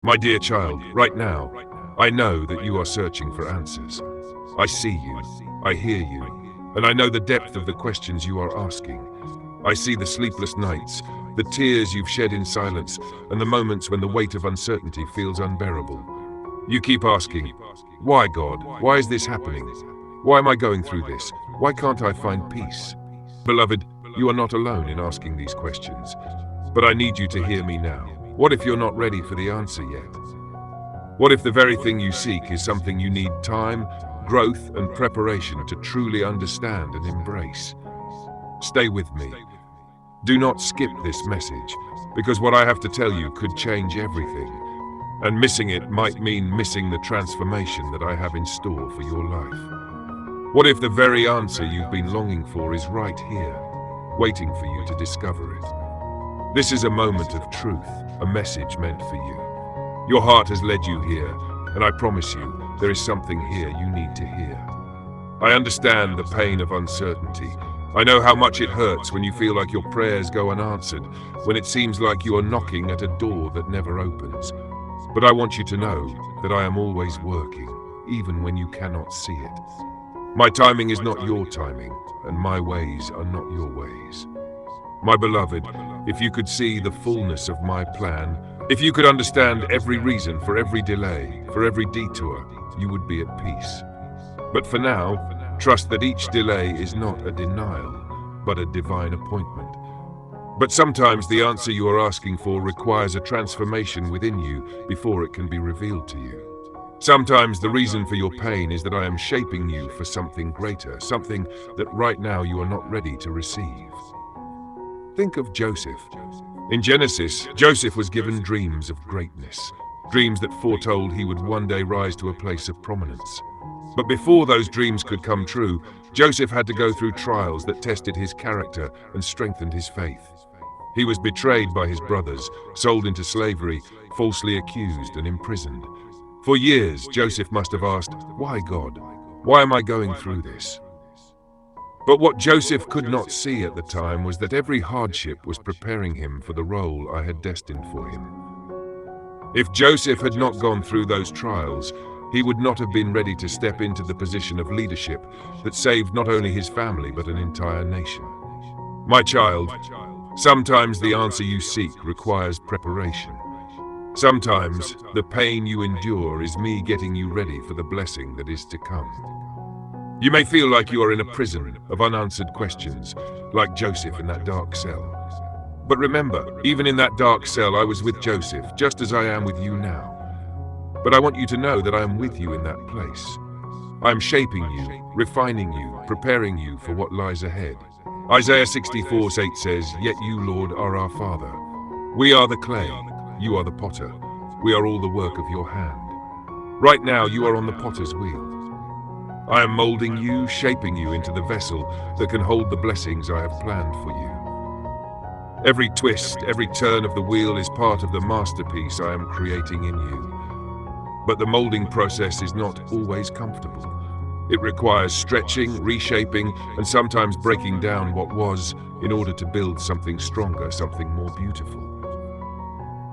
My dear child, right now, I know that you are searching for answers. I see you, I hear you, and I know the depth of the questions you are asking. I see the sleepless nights, the tears you've shed in silence, and the moments when the weight of uncertainty feels unbearable. You keep asking, why God? Why is this happening? Why am I going through this? Why can't I find peace? Beloved, you are not alone in asking these questions, but I need you to hear me now. What if you're not ready for the answer yet? What if the very thing you seek is something you need time, growth, and preparation to truly understand and embrace? Stay with me. Do not skip this message, because what I have to tell you could change everything, and missing it might mean missing the transformation that I have in store for your life. What if the very answer you've been longing for is right here, waiting for you to discover it? This is a moment of truth, a message meant for you. Your heart has led you here, and I promise you, there is something here you need to hear. I understand the pain of uncertainty. I know how much it hurts when you feel like your prayers go unanswered, when it seems like you are knocking at a door that never opens. But I want you to know that I am always working, even when you cannot see it. My timing is not your timing, and my ways are not your ways. My beloved, if you could see the fullness of my plan, if you could understand every reason for every delay, for every detour, you would be at peace. But for now, trust that each delay is not a denial, but a divine appointment. But sometimes the answer you are asking for requires a transformation within you before it can be revealed to you. Sometimes the reason for your pain is that I am shaping you for something greater, something that right now you are not ready to receive. Think of Joseph. In Genesis, Joseph was given dreams of greatness, dreams that foretold he would one day rise to a place of prominence. But before those dreams could come true, Joseph had to go through trials that tested his character and strengthened his faith. He was betrayed by his brothers, sold into slavery, falsely accused and imprisoned. For years, Joseph must have asked, "Why, God? Why am I going through this?" But what Joseph could not see at the time was that every hardship was preparing him for the role I had destined for him. If Joseph had not gone through those trials, he would not have been ready to step into the position of leadership that saved not only his family but an entire nation. My child, sometimes the answer you seek requires preparation. Sometimes the pain you endure is me getting you ready for the blessing that is to come. You may feel like you are in a prison of unanswered questions, like Joseph in that dark cell. But remember, even in that dark cell, I was with Joseph, just as I am with you now. But I want you to know that I am with you in that place. I am shaping you, refining you, preparing you for what lies ahead. Isaiah 64:8 says, "Yet you, Lord, are our Father. We are the clay, you are the potter. We are all the work of your hand." Right now, you are on the potter's wheel. I am molding you, shaping you into the vessel that can hold the blessings I have planned for you. Every twist, every turn of the wheel is part of the masterpiece I am creating in you. But the molding process is not always comfortable. It requires stretching, reshaping, and sometimes breaking down what was in order to build something stronger, something more beautiful.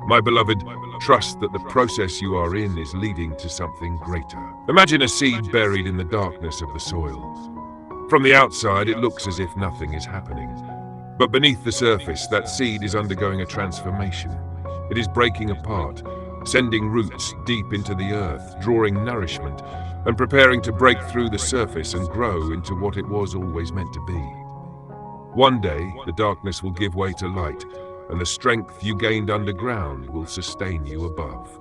My beloved, trust that the process you are in is leading to something greater. Imagine a seed buried in the darkness of the soil. From the outside, it looks as if nothing is happening. But beneath the surface, that seed is undergoing a transformation. It is breaking apart, sending roots deep into the earth, drawing nourishment, and preparing to break through the surface and grow into what it was always meant to be. One day, the darkness will give way to light, and the strength you gained underground will sustain you above.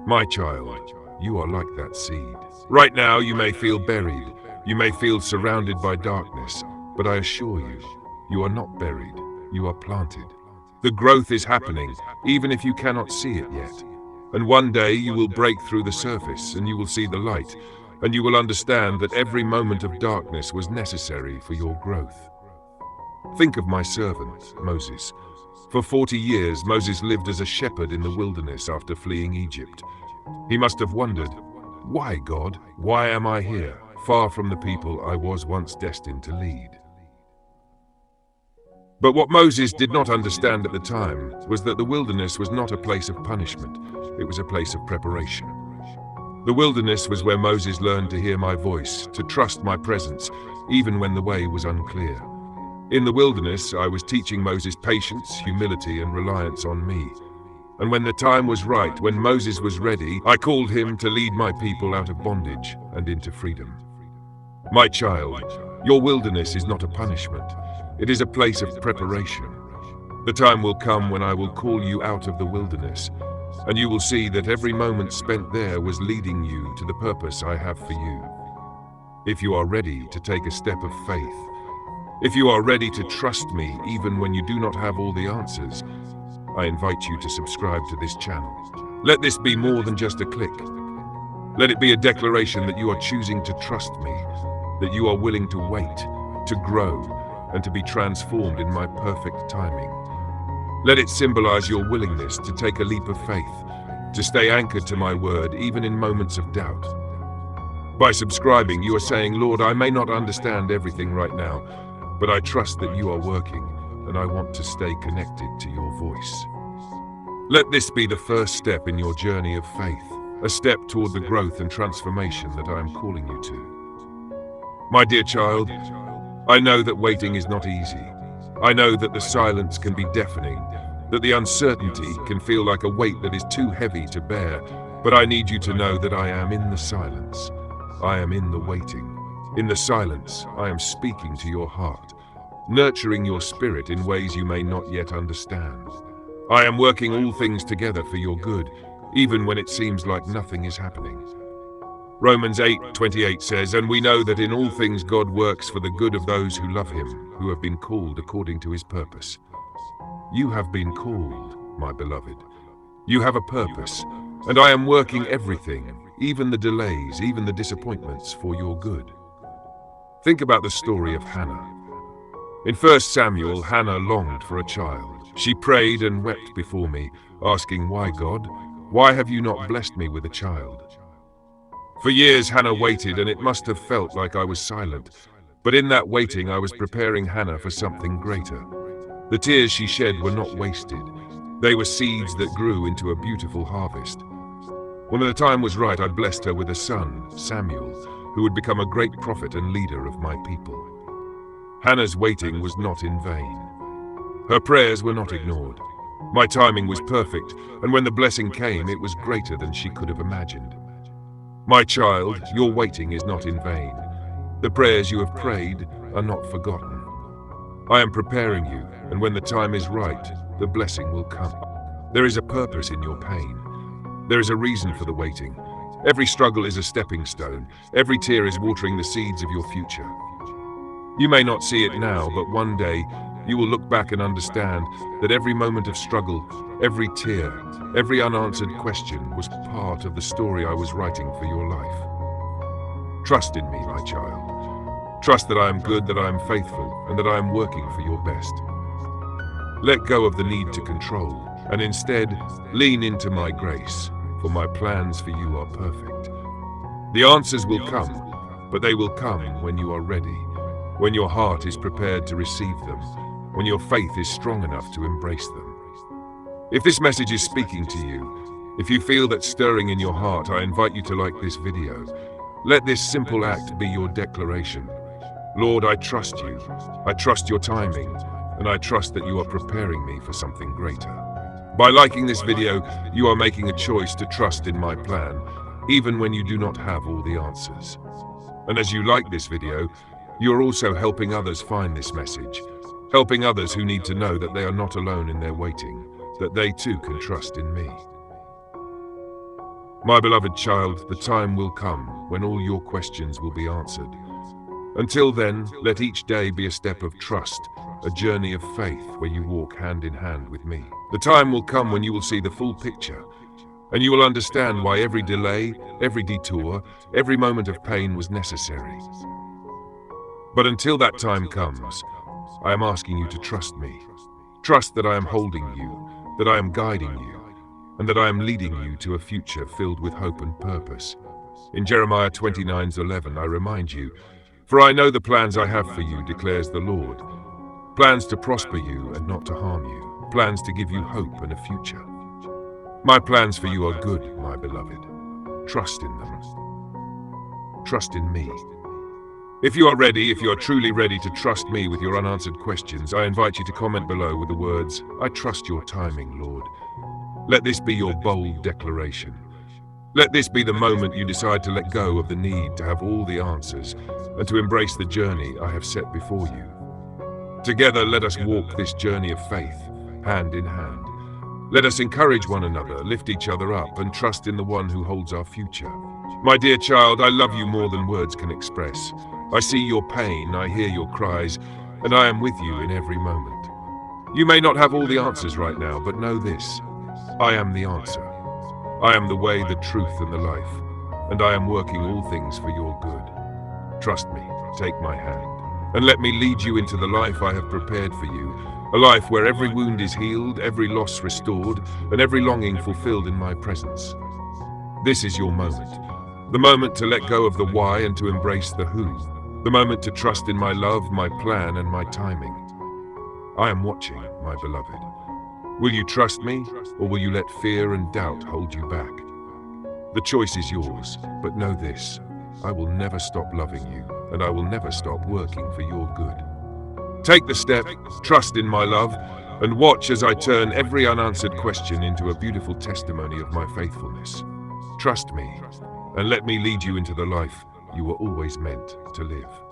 My child, you are like that seed. Right now, you may feel buried, you may feel surrounded by darkness, but I assure you, you are not buried, you are planted. The growth is happening, even if you cannot see it yet. And one day you will break through the surface and you will see the light, and you will understand that every moment of darkness was necessary for your growth. Think of my servant, Moses. For 40 years, Moses lived as a shepherd in the wilderness after fleeing Egypt. He must have wondered, "Why, God? Why am I here, far from the people I was once destined to lead?" But what Moses did not understand at the time was that the wilderness was not a place of punishment, it was a place of preparation. The wilderness was where Moses learned to hear my voice, to trust my presence, even when the way was unclear. In the wilderness, I was teaching Moses patience, humility, and reliance on me. And when the time was right, when Moses was ready, I called him to lead my people out of bondage and into freedom. My child, your wilderness is not a punishment. It is a place of preparation. The time will come when I will call you out of the wilderness, and you will see that every moment spent there was leading you to the purpose I have for you. If you are ready to take a step of faith, if you are ready to trust me even when you do not have all the answers, I invite you to subscribe to this channel. Let this be more than just a click. Let it be a declaration that you are choosing to trust me, that you are willing to wait, to grow, and to be transformed in my perfect timing. Let it symbolize your willingness to take a leap of faith, to stay anchored to my word even in moments of doubt. By subscribing, you are saying, Lord, I may not understand everything right now, but I trust that you are working, and I want to stay connected to your voice. Let this be the first step in your journey of faith, a step toward the growth and transformation that I am calling you to. My dear child, I know that waiting is not easy. I know that the silence can be deafening, that the uncertainty can feel like a weight that is too heavy to bear, but I need you to know that I am in the silence. I am in the waiting. In the silence, I am speaking to your heart, nurturing your spirit in ways you may not yet understand. I am working all things together for your good, even when it seems like nothing is happening. Romans 8:28 says, and we know that in all things God works for the good of those who love him, who have been called according to his purpose. You have been called, my beloved. You have a purpose, and I am working everything, even the delays, even the disappointments, for your good. Think about the story of Hannah. In 1 Samuel, Hannah longed for a child. She prayed and wept before me, asking, why, God? Why have you not blessed me with a child? For years Hannah waited, and it must have felt like I was silent. But in that waiting I was preparing Hannah for something greater. The tears she shed were not wasted. They were seeds that grew into a beautiful harvest. When the time was right, I blessed her with a son, Samuel, who would become a great prophet and leader of my people. Hannah's waiting was not in vain. Her prayers were not ignored. My timing was perfect, and when the blessing came, it was greater than she could have imagined. My child, your waiting is not in vain. The prayers you have prayed are not forgotten. I am preparing you, and when the time is right, the blessing will come. There is a purpose in your pain. There is a reason for the waiting. Every struggle is a stepping stone. Every tear is watering the seeds of your future. You may not see it now, but one day you will look back and understand that every moment of struggle, every tear, every unanswered question was part of the story I was writing for your life. Trust in me, my child. Trust that I am good, that I am faithful, and that I am working for your best. Let go of the need to control, and instead lean into my grace, for my plans for you are perfect. The answers will come, but they will come when you are ready, when your heart is prepared to receive them, when your faith is strong enough to embrace them. If this message is speaking to you, if you feel that stirring in your heart, I invite you to like this video. Let this simple act be your declaration. Lord, I trust you. I trust your timing, and I trust that you are preparing me for something greater. By liking this video, you are making a choice to trust in my plan, even when you do not have all the answers. And as you like this video, you are also helping others find this message, helping others who need to know that they are not alone in their waiting, that they too can trust in me. My beloved child, the time will come when all your questions will be answered. Until then, let each day be a step of trust, a journey of faith where you walk hand in hand with me. The time will come when you will see the full picture, and you will understand why every delay, every detour, every moment of pain was necessary. But until that time comes, I am asking you to trust me. Trust that I am holding you, that I am guiding you, and that I am leading you to a future filled with hope and purpose. In Jeremiah 29:11, I remind you, for I know the plans I have for you, declares the Lord. plans to prosper you and not to harm you, plans to give you hope and a future. My plans for you are good, my beloved. Trust in them. Trust in me. If you are truly ready to trust me with your unanswered questions, I invite you to comment below with the words, "I trust your timing, Lord." Let this be your bold declaration. Let this be the moment you decide to let go of the need to have all the answers and to embrace the journey I have set before you. Together, let us walk this journey of faith, hand in hand. Let us encourage one another, lift each other up, and trust in the one who holds our future. My dear child, I love you more than words can express. I see your pain, I hear your cries, and I am with you in every moment. You may not have all the answers right now, but know this: I am the answer. I am the way, the truth, and the life, and I am working all things for your good. Trust me, take my hand, and let me lead you into the life I have prepared for you, a life where every wound is healed, every loss restored, and every longing fulfilled in my presence. This is your moment, the moment to let go of the why and to embrace the who, the moment to trust in my love, my plan, and my timing. I am watching, my beloved. Will you trust me, or will you let fear and doubt hold you back? The choice is yours, but know this: I will never stop loving you, and I will never stop working for your good. Take the step, trust in my love, and watch as I turn every unanswered question into a beautiful testimony of my faithfulness. Trust me, and let me lead you into the life you were always meant to live.